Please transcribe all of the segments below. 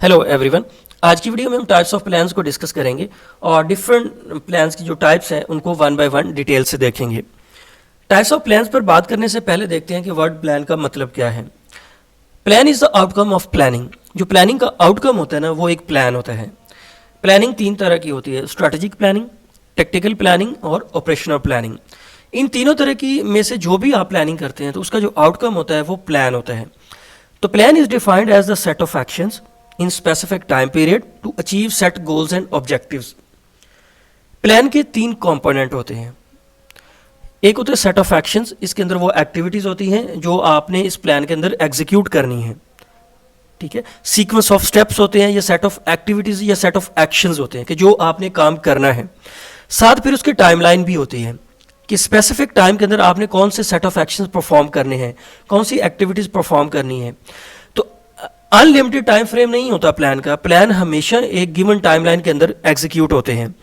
Hello everyone. आज की video में हम टाइप्स ऑफ प्लान्स को डिस्कस करेंगे और डिफरेंट प्लान्स की जो टाइप्स हैं उनको वन बाय वन डिटेल से देखेंगे। टाइप्स ऑफ प्लान्स पर बात करने से पहले देखते हैं कि वर्ड प्लान का मतलब क्या है। Plan is the outcome of planning. जो प्लानिंग का आउटकम होता है ना, वो एक प्लान होता है। प्लानिंग तीन तरह की होती है: स्ट्रैटेजिक प्लानिंग, टेक्टिकल प्लानिंग और ऑपरेशनल प्लानिंग। इन तीनों तरह की में से जो भी आप प्लानिंग करते हैं तो उसका जो आउटकम होता है वो प्लान होता है। तो plan is defined as the set of actions in specific time period to achieve set goals and objectives। Plan के तीन कंपोनेंट होते हैं। एक होता है सेट ऑफ एक्शंस, इसके अंदर वो एक्टिविटीज होती हैं जो आपने इस प्लान के अंदर एग्जीक्यूट करनी है, ठीक है। सीक्वेंस ऑफ स्टेप्स होते हैं या सेट ऑफ एक्टिविटीज या सेट ऑफ एक्शंस होते हैं कि जो आपने काम करना है। साथ फिर उसकी टाइमलाइन भी होती है कि स्पेसिफिक टाइम के अंदर आपने कौन से सेट ऑफ एक्शंस परफॉर्म करने हैं, कौन सी एक्टिविटीज परफॉर्म करनी है। अनलिमिटेड टाइम फ्रेम नहीं होता प्लान का। प्लान हमेशा एक गिवन टाइमलाइन के अंदर एग्जीक्यूट होते हैं,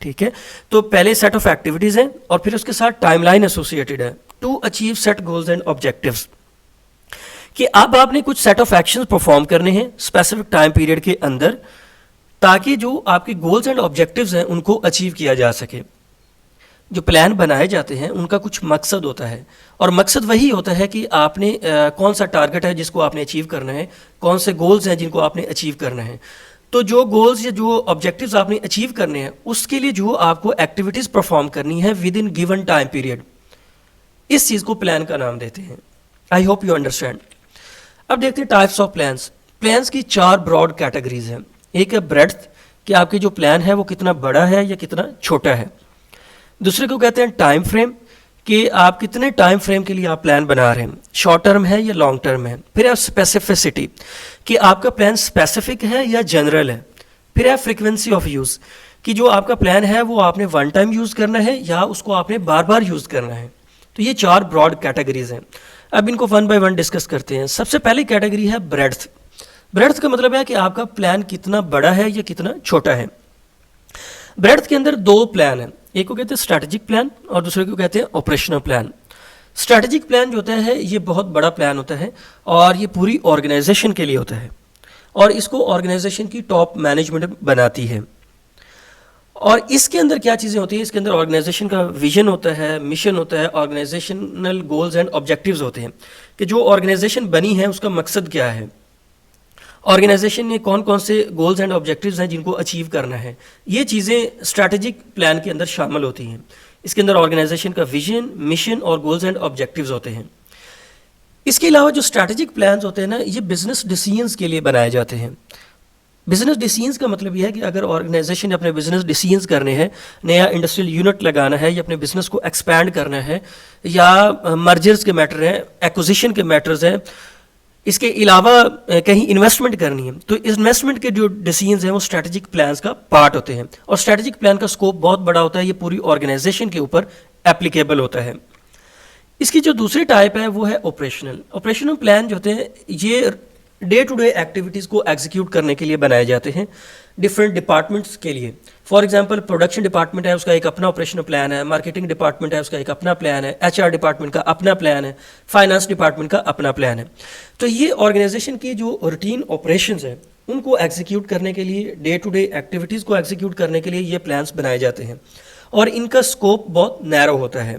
ठीक है। तो पहले सेट ऑफ एक्टिविटीज हैं और फिर उसके साथ टाइमलाइन एसोसिएटेड है to achieve set goals and objectives. कि अब आपने कुछ सेट ऑफ एक्शंस परफॉर्म करने हैं स्पेसिफिक टाइम पीरियड के अंदर, ताकि जो आपके गोल्स एंड ऑब्जेक्टिव्स हैं उनको अचीव किया जा सके। जो प्लान बनाए जाते हैं उनका कुछ मकसद होता है और मकसद वही होता है कि आपने कौन सा टारगेट है जिसको आपने अचीव करना है, कौन से गोल्स हैं जिनको आपने अचीव करना है। तो जो गोल्स या जो ऑब्जेक्टिव्स आपने अचीव करने हैं उसके लिए जो आपको एक्टिविटीज़ परफॉर्म करनी है with in given time period, इस चीज़ को प्लान का नाम देते हैं। I hope you understand. अब देखते हैं टाइप्स ऑफ प्लान्स। प्लान्स की चार ब्रॉड कैटेगरीज हैं। एक है ब्रेड्थ, कि आपकी जो प्लान है वो कितना बड़ा है या कितना छोटा है। दूसरे को कहते हैं टाइम फ्रेम, कि आप कितने टाइम फ्रेम के लिए आप प्लान बना रहे हैं, शॉर्ट टर्म है या लॉन्ग टर्म है। फिर है स्पेसिफिसिटी, कि आपका प्लान स्पेसिफिक है या जनरल है। फिर है फ्रीक्वेंसी ऑफ यूज़, कि जो आपका प्लान है वो आपने वन टाइम यूज़ करना है या उसको आपने बार बार यूज़ करना है। तो ये चार ब्रॉड कैटेगरीज हैं। अब इनको वन बाय वन डिस्कस करते हैं। सबसे पहली कैटेगरी है ब्रेड्थ। ब्रेड्थ का मतलब है कि आपका प्लान कितना बड़ा है या कितना छोटा है। ब्रेड्थ के अंदर दो प्लान हैं, एक को कहते हैं स्ट्रैटेजिक प्लान और दूसरे को कहते हैं ऑपरेशनल प्लान। स्ट्रैटेजिक प्लान जो होता है ये बहुत बड़ा प्लान होता है और ये पूरी ऑर्गेनाइजेशन के लिए होता है और इसको ऑर्गेनाइजेशन की टॉप मैनेजमेंट बनाती है। और इसके अंदर क्या चीज़ें होती हैं, इसके अंदर ऑर्गेनाइजेशन का विजन होता है, मिशन होता है, ऑर्गेनाइजेशनल गोल्स एंड ऑब्जेक्टिव्स होते हैं कि जो ऑर्गेनाइजेशन बनी है उसका मकसद क्या है, ऑर्गेनाइजेशन में कौन कौन से गोल्स एंड ऑब्जेक्टिव्स हैं जिनको अचीव करना है। ये चीज़ें स्ट्रैटेजिक प्लान के अंदर शामिल होती हैं। इसके अंदर ऑर्गेनाइजेशन का विजन, मिशन और गोल्स एंड ऑब्जेक्टिव्स होते हैं। इसके अलावा जो स्ट्रैटेजिक प्लान्स होते हैं ना, ये बिजनेस डिसीजंस के लिए बनाए जाते हैं। बिजनेस डिसीजंस का मतलब यह है कि अगर ऑर्गेनाइजेशन ने अपने बिजनेस डिसीजंस करने हैं, नया इंडस्ट्रियल यूनिट लगाना है या अपने बिजनेस को एक्सपैंड करना है या मर्जर्स के मैटर हैं, एक्विजिशन के मैटर्स हैं, इसके अलावा कहीं इन्वेस्टमेंट करनी है, तो इन्वेस्टमेंट के जो डिसीजंस हैं वो स्ट्रैटेजिक प्लान्स का पार्ट होते हैं। और स्ट्रैटेजिक प्लान का स्कोप बहुत बड़ा होता है, ये पूरी ऑर्गेनाइजेशन के ऊपर एप्लीकेबल होता है। इसकी जो दूसरी टाइप है वो है ऑपरेशनल। ऑपरेशनल प्लान जो होते हैं ये डे टू डे एक्टिविटीज़ को एग्जीक्यूट करने के लिए बनाए जाते हैं डिफरेंट डिपार्टमेंट्स के लिए। फॉर एग्जांपल प्रोडक्शन डिपार्टमेंट है, उसका एक अपना ऑपरेशनल प्लान है। मार्केटिंग डिपार्टमेंट है, उसका एक अपना प्लान है। एचआर डिपार्टमेंट का अपना प्लान है। फाइनेंस डिपार्टमेंट का अपना प्लान है। तो ये ऑर्गेनाइजेशन की जो रूटीन ऑपरेशंस है उनको एग्जीक्यूट करने के लिए, डे टू डे एक्टिविटीज़ को एग्जीक्यूट करने के लिए ये प्लान्स बनाए जाते हैं और इनका स्कोप बहुत नैरो होता है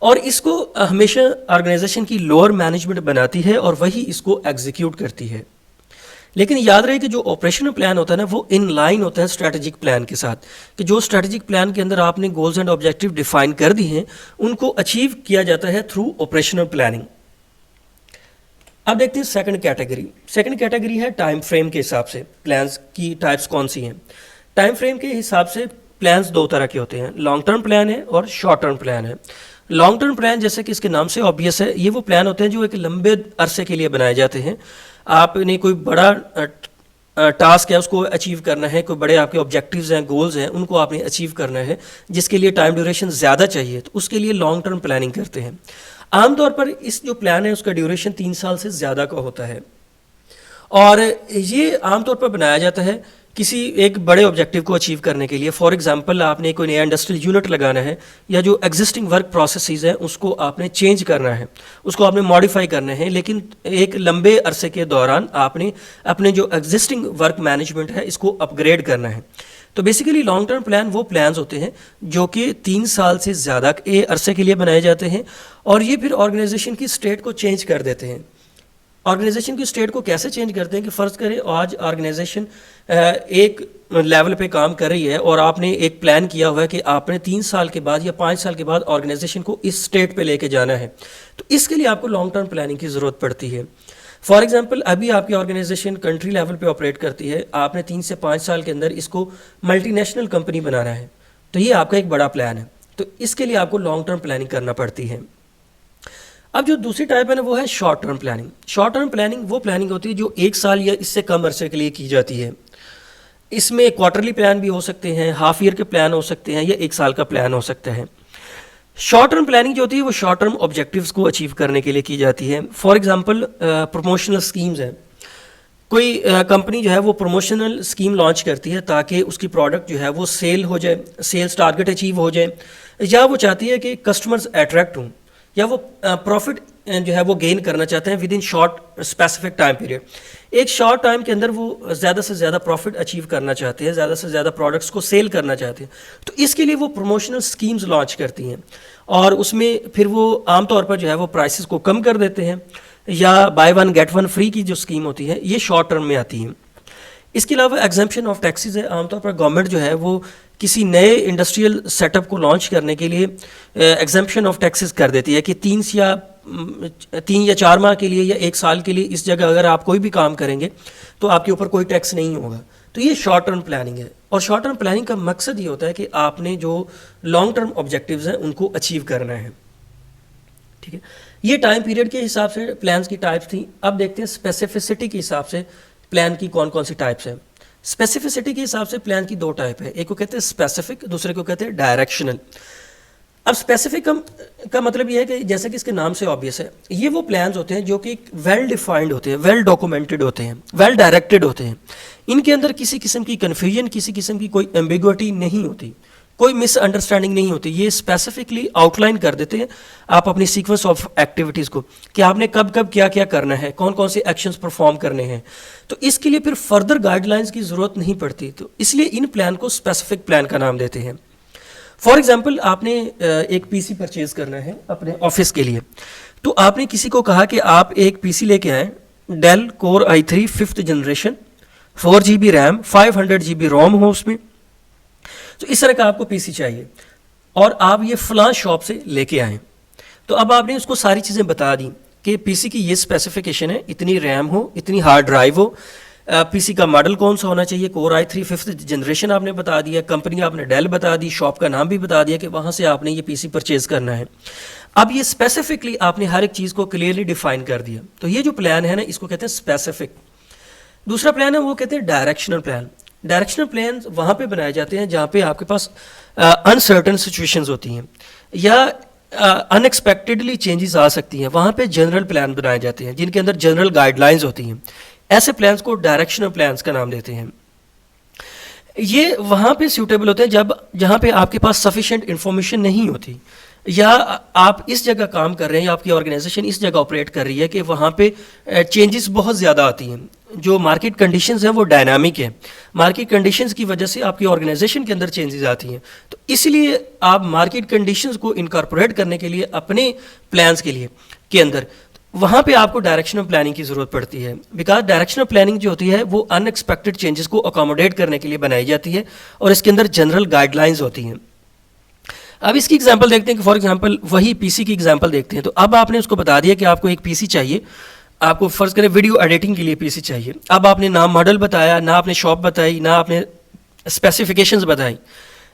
और इसको हमेशा ऑर्गेनाइजेशन की लोअर मैनेजमेंट बनाती है और वही इसको एग्जीक्यूट करती है। लेकिन याद रहे कि जो ऑपरेशनल प्लान होता है ना वो इन लाइन होता है स्ट्रैटेजिक प्लान के साथ, कि जो स्ट्रैटेजिक प्लान के अंदर आपने गोल्स एंड ऑब्जेक्टिव डिफाइन कर दी हैं उनको अचीव किया जाता है थ्रू ऑपरेशनल प्लानिंग। अब देखते हैं सेकंड कैटेगरी। सेकंड कैटेगरी है टाइम फ्रेम के हिसाब से प्लान्स की टाइप्स कौन सी हैं। टाइम फ्रेम के हिसाब से प्लान्स दो तरह के होते हैं, लॉन्ग टर्म प्लान है और शॉर्ट टर्म प्लान है। लॉन्ग टर्म प्लान जैसे कि इसके नाम से ऑब्वियस है, ये वो प्लान होते हैं जो एक लंबे अरसे के लिए बनाए जाते हैं। आपने कोई बड़ा टास्क है उसको अचीव करना है, कोई बड़े आपके ऑब्जेक्टिव्स हैं, गोल्स हैं, उनको आपने अचीव करना है जिसके लिए टाइम ड्यूरेशन ज़्यादा चाहिए, तो उसके लिए लॉन्ग टर्म प्लानिंग करते हैं। आमतौर पर इस जो प्लान है उसका ड्यूरेशन 3 साल से ज़्यादा का होता है और ये आमतौर पर बनाया जाता है किसी एक बड़े ऑब्जेक्टिव को अचीव करने के लिए, फॉर एग्जांपल आपने कोई नया इंडस्ट्रियल यूनिट लगाना है या जो एग्जिस्टिंग वर्क प्रोसेसेस हैं उसको आपने चेंज करना है, उसको आपने मॉडिफाई करना है, लेकिन एक लंबे अरसे के दौरान आपने अपने जो एग्जिस्टिंग वर्क मैनेजमेंट है इसको अपग्रेड करना है। तो बेसिकली लॉन्ग टर्म प्लान वो प्लान्स होते हैं जो कि 3 साल से ज़्यादा के अरसे के लिए बनाए जाते हैं और ये फिर ऑर्गेनाइजेशन की स्टेट को चेंज कर देते हैं। ऑर्गेनाइजेशन की स्टेट को कैसे चेंज करते हैं कि फ़र्ज़ करें आज ऑर्गेनाइजेशन एक लेवल पे काम कर रही है और आपने एक प्लान किया हुआ है कि आपने 3 साल के बाद या 5 साल के बाद ऑर्गेनाइजेशन को इस स्टेट पे लेके जाना है, तो इसके लिए आपको लॉन्ग टर्म प्लानिंग की ज़रूरत पड़ती है। फॉर एग्जांपल अभी आपकी ऑर्गेनाइजेशन कंट्री लेवल पे ऑपरेट करती है, आपने 3 से 5 साल के अंदर इसको मल्टीनेशनल कंपनी बनाना है, तो ये आपका एक बड़ा प्लान है, तो इसके लिए आपको लॉन्ग टर्म प्लानिंग करना पड़ती है। अब जो दूसरी टाइप है ना वो है short term planning. Short term planning वो प्लानिंग होती है जो 1 साल या इससे कम अरसे के लिए की जाती है। इसमें क्वार्टरली प्लान भी हो सकते हैं, हाफ ईयर के प्लान हो सकते हैं या 1 साल का प्लान हो सकता है। शॉर्ट टर्म प्लानिंग जो होती है वो शॉर्ट टर्म ऑब्जेक्टिव्स को अचीव करने के लिए की जाती है। फॉर एग्जांपल प्रमोशनल स्कीम्स हैं, कोई कंपनी जो है वो प्रमोशनल स्कीम लॉन्च करती है ताकि उसकी प्रोडक्ट जो है वो सेल हो जाए, सेल्स टारगेट अचीव हो जाए, या वो चाहती है कि कस्टमर्स अट्रैक्ट हों, या वो प्रॉफिट जो है वो गेन करना चाहते हैं with in short specific time period. एक शॉर्ट टाइम के अंदर वो ज़्यादा से ज़्यादा प्रॉफिट अचीव करना चाहते हैं, ज़्यादा से ज़्यादा प्रोडक्ट्स को सेल करना चाहते हैं, तो इसके लिए वो प्रमोशनल स्कीम्स लॉन्च करती हैं और उसमें फिर वो आमतौर पर जो है वो प्राइसेस को कम कर देते हैं, या by one get one free की जो स्कीम होती है ये शॉर्ट टर्म में आती है। इसके अलावा एग्जम्पशन ऑफ टैक्सेस है। आमतौर पर गवर्नमेंट जो है वो किसी नए इंडस्ट्रियल सेटअप को लॉन्च करने के लिए एग्जम्पशन ऑफ टैक्सेस कर देती है कि 3 या 4 माह के लिए या 1 साल के लिए इस जगह अगर आप कोई भी काम करेंगे तो आपके ऊपर कोई टैक्स नहीं होगा। तो ये शॉर्ट टर्म प्लानिंग है और शॉर्ट टर्म प्लानिंग का मकसद ये होता है कि आपने जो लॉन्ग टर्म ऑब्जेक्टिव्स हैं उनको अचीव करना है। ठीक है, ये टाइम पीरियड के हिसाब से प्लान्स की टाइप्स थी। अब देखते हैं स्पेसिफिसिटी के हिसाब से प्लान की कौन कौन सी टाइप्स हैं। स्पेसिफिसिटी के हिसाब से प्लान की 2 टाइप है, एक को कहते हैं स्पेसिफिक, दूसरे को कहते हैं डायरेक्शनल। अब स्पेसिफिक का मतलब ये है कि जैसे कि इसके नाम से ऑब्वियस है, ये वो प्लान्स होते हैं जो कि वेल डिफाइंड होते हैं, वेल डॉक्यूमेंटेड होते हैं, वेल डायरेक्टेड होते हैं। इनके अंदर किसी किस्म की कन्फ्यूजन, किसी किस्म की कोई एम्बिग्विटी नहीं होती, कोई मिसअंडरस्टैंडिंग नहीं होती। ये स्पेसिफिकली आउटलाइन कर देते हैं आप अपनी सीक्वेंस ऑफ एक्टिविटीज़ को कि आपने कब कब क्या क्या करना है, कौन कौन से एक्शंस परफॉर्म करने हैं। तो इसके लिए फिर फर्दर गाइडलाइंस की ज़रूरत नहीं पड़ती, तो इसलिए इन प्लान को स्पेसिफिक प्लान का नाम देते हैं। फॉर एग्जाम्पल आपने एक पीसी परचेज करना है अपने ऑफिस के लिए, तो आपने किसी को कहा कि आप एक पीसी लेके आएँ, Dell core i3 5th generation, 4 GB RAM, 500 GB ROM हो उसमें, तो इस तरह का आपको पीसी चाहिए और आप ये फलां शॉप से लेके आए। तो अब आपने उसको सारी चीज़ें बता दी कि पीसी की ये स्पेसिफिकेशन है, इतनी रैम हो, इतनी हार्ड ड्राइव हो, पीसी का मॉडल कौन सा होना चाहिए, कोर i3 5th जनरेशन आपने बता दिया, कंपनी आपने डेल बता दी, शॉप का नाम भी बता दिया कि वहाँ से आपने ये पीसी परचेज करना है। अब ये स्पेसिफिकली आपने हर एक चीज़ को क्लियरली डिफाइन कर दिया, तो ये जो प्लान है ना इसको कहते हैं स्पेसिफिक। दूसरा प्लान है वो कहते हैं डायरेक्शनल प्लान। डायरेक्शनल प्लान वहाँ पे बनाए जाते हैं जहाँ पे आपके पास अनसर्टन सिचुएशंस होती हैं या अनएक्सपेक्टेडली चेंजेस आ सकती हैं, वहाँ पे जनरल प्लान बनाए जाते हैं जिनके अंदर जनरल गाइडलाइंस होती हैं। ऐसे प्लान्स को डायरेक्शनल प्लान्स का नाम देते हैं। ये वहाँ पे सूटेबल होते हैं जहाँ पे आपके पास सफिशिएंट इन्फॉर्मेशन नहीं होती, या आप इस जगह काम कर रहे हैं या आपकी ऑर्गेनाइजेशन इस जगह ऑपरेट कर रही है कि वहाँ पे चेंजेस बहुत ज़्यादा आती हैं, जो मार्केट कंडीशंस हैं वो डायनामिक है, मार्केट कंडीशंस की वजह से आपकी ऑर्गेनाइजेशन के अंदर चेंजेस आती हैं। तो इसलिए आप मार्केट कंडीशंस को इनकॉर्पोरेट करने के लिए अपने प्लान्स के लिए के अंदर वहाँ पे आपको डायरेक्शनल प्लानिंग की ज़रूरत पड़ती है, बिकॉज डायरेक्शनल प्लानिंग जो होती है वो अनएक्सपेक्टेड चेंजेस को अकोमोडेट करने के लिए बनाई जाती है और इसके अंदर जनरल गाइडलाइंस होती हैं। अब इसकी एग्जांपल देखते हैं कि फॉर एग्जांपल वही पीसी की एग्जांपल देखते हैं। तो अब आपने उसको बता दिया कि आपको एक पीसी चाहिए, आपको फ़र्ज़ करें वीडियो एडिटिंग के लिए पीसी चाहिए। अब आपने ना मॉडल बताया, ना आपने शॉप बताई, ना आपने स्पेसिफिकेशंस बताई,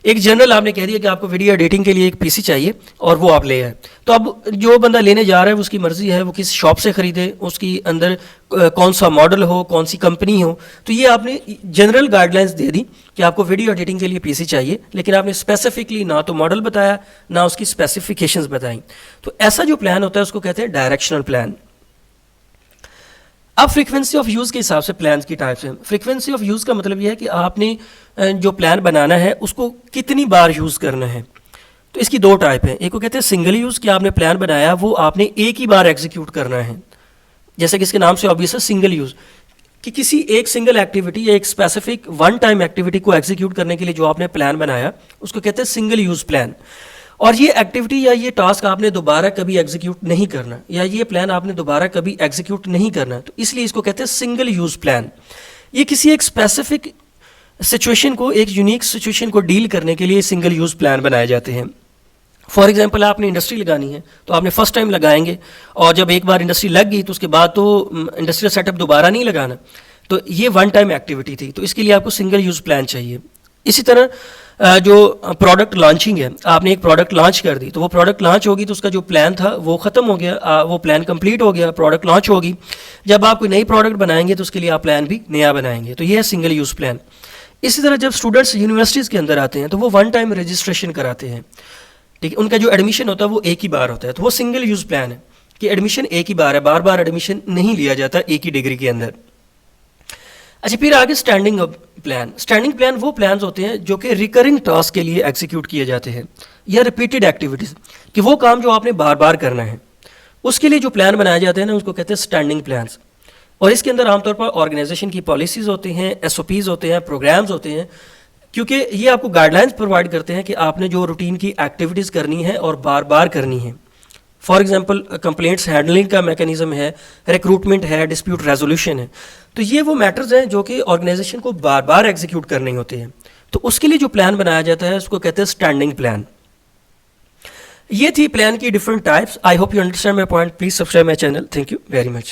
एक जनरल आपने कह दिया कि आपको वीडियो एडिटिंग के लिए एक पीसी चाहिए और वो आप ले आए। तो अब जो बंदा लेने जा रहा है उसकी मर्ज़ी है वो किस शॉप से ख़रीदे, उसकी अंदर कौन सा मॉडल हो, कौन सी कंपनी हो। तो ये आपने जनरल गाइडलाइंस दे दी कि आपको वीडियो एडिटिंग के लिए पीसी चाहिए, लेकिन आपने स्पेसिफिकली ना तो मॉडल बताया ना उसकी स्पेसिफिकेशंस बताई। तो ऐसा जो प्लान होता है उसको कहते हैं डायरेक्शनल प्लान। अब फ्रीक्वेंसी ऑफ यूज़ के हिसाब से प्लान की टाइप्स हैं। फ्रीक्वेंसी ऑफ यूज़ का मतलब यह है कि आपने जो प्लान बनाना है उसको कितनी बार यूज़ करना है। तो इसकी दो टाइप हैं, एक को कहते हैं सिंगल यूज़, कि आपने प्लान बनाया वो आपने एक ही बार एग्जीक्यूट करना है, जैसे कि इसके नाम से ऑब्वियस है सिंगल यूज़, कि किसी एक सिंगल एक्टिविटी या एक स्पेसिफिक वन टाइम एक्टिविटी को एग्जीक्यूट करने के लिए जो आपने प्लान बनाया उसको कहते हैं सिंगल यूज़ प्लान। और ये एक्टिविटी या ये टास्क आपने दोबारा कभी एग्जीक्यूट नहीं करना, या ये प्लान आपने दोबारा कभी एग्जीक्यूट नहीं करना, तो इसलिए इसको कहते हैं सिंगल यूज़ प्लान। ये किसी एक स्पेसिफिक सिचुएशन को, एक यूनिक सिचुएशन को डील करने के लिए सिंगल यूज़ प्लान बनाए जाते हैं। फॉर एग्जाम्पल आपने इंडस्ट्री लगानी है तो आपने फर्स्ट टाइम लगाएंगे, और जब एक बार इंडस्ट्री लग गई तो उसके बाद तो इंडस्ट्रियल सेटअप दोबारा नहीं लगाना, तो ये वन टाइम एक्टिविटी थी, तो इसके लिए आपको सिंगल यूज़ प्लान चाहिए। इसी तरह जो प्रोडक्ट लॉन्चिंग है, आपने एक प्रोडक्ट लॉन्च कर दी, तो वो प्रोडक्ट लॉन्च होगी तो उसका जो प्लान था वो ख़त्म हो गया, वो प्लान कंप्लीट हो गया, प्रोडक्ट लॉन्च होगी। जब आप कोई नई प्रोडक्ट बनाएंगे तो उसके लिए आप प्लान भी नया बनाएंगे, तो ये है सिंगल यूज़ प्लान। इसी तरह जब स्टूडेंट्स यूनिवर्सिटीज़ के अंदर आते हैं तो वो वन टाइम रजिस्ट्रेशन कराते हैं, ठीक है, उनका जो एडमिशन होता है वो एक ही बार होता है, तो वो सिंगल यूज़ प्लान है कि एडमिशन एक ही बार है, बार बार एडमिशन नहीं लिया जाता एक ही डिग्री के अंदर। अच्छा, फिर आगे स्टैंडिंग प्लान। स्टैंडिंग प्लान वो प्लान्स होते हैं जो कि रिकरिंग टास्क के लिए एग्जीक्यूट किए जाते हैं, या रिपीटेड एक्टिविटीज़, कि वो काम जो आपने बार बार करना है उसके लिए जो प्लान बनाए जाते हैं ना उसको कहते हैं स्टैंडिंग प्लान्स। और इसके अंदर आमतौर पर ऑर्गेनाइजेशन की पॉलिसीज़ होती हैं, SOPs होते हैं, प्रोग्राम्स होते हैं, क्योंकि ये आपको गाइडलाइंस प्रोवाइड करते हैं कि आपने जो रूटीन की एक्टिविटीज़ करनी है और बार बार करनी है। फॉर एग्जांपल कंप्लेंट्स हैंडलिंग का मैकेनिज्म है, रिक्रूटमेंट है, डिस्प्यूट रेजोल्यूशन है, तो ये वो मैटर्स हैं जो कि ऑर्गेनाइजेशन को बार बार एग्जीक्यूट करने होते हैं, तो उसके लिए जो प्लान बनाया जाता है उसको कहते हैं स्टैंडिंग प्लान। ये थी प्लान की different types. I hope you understand my point. Please subscribe my channel. Thank you very much.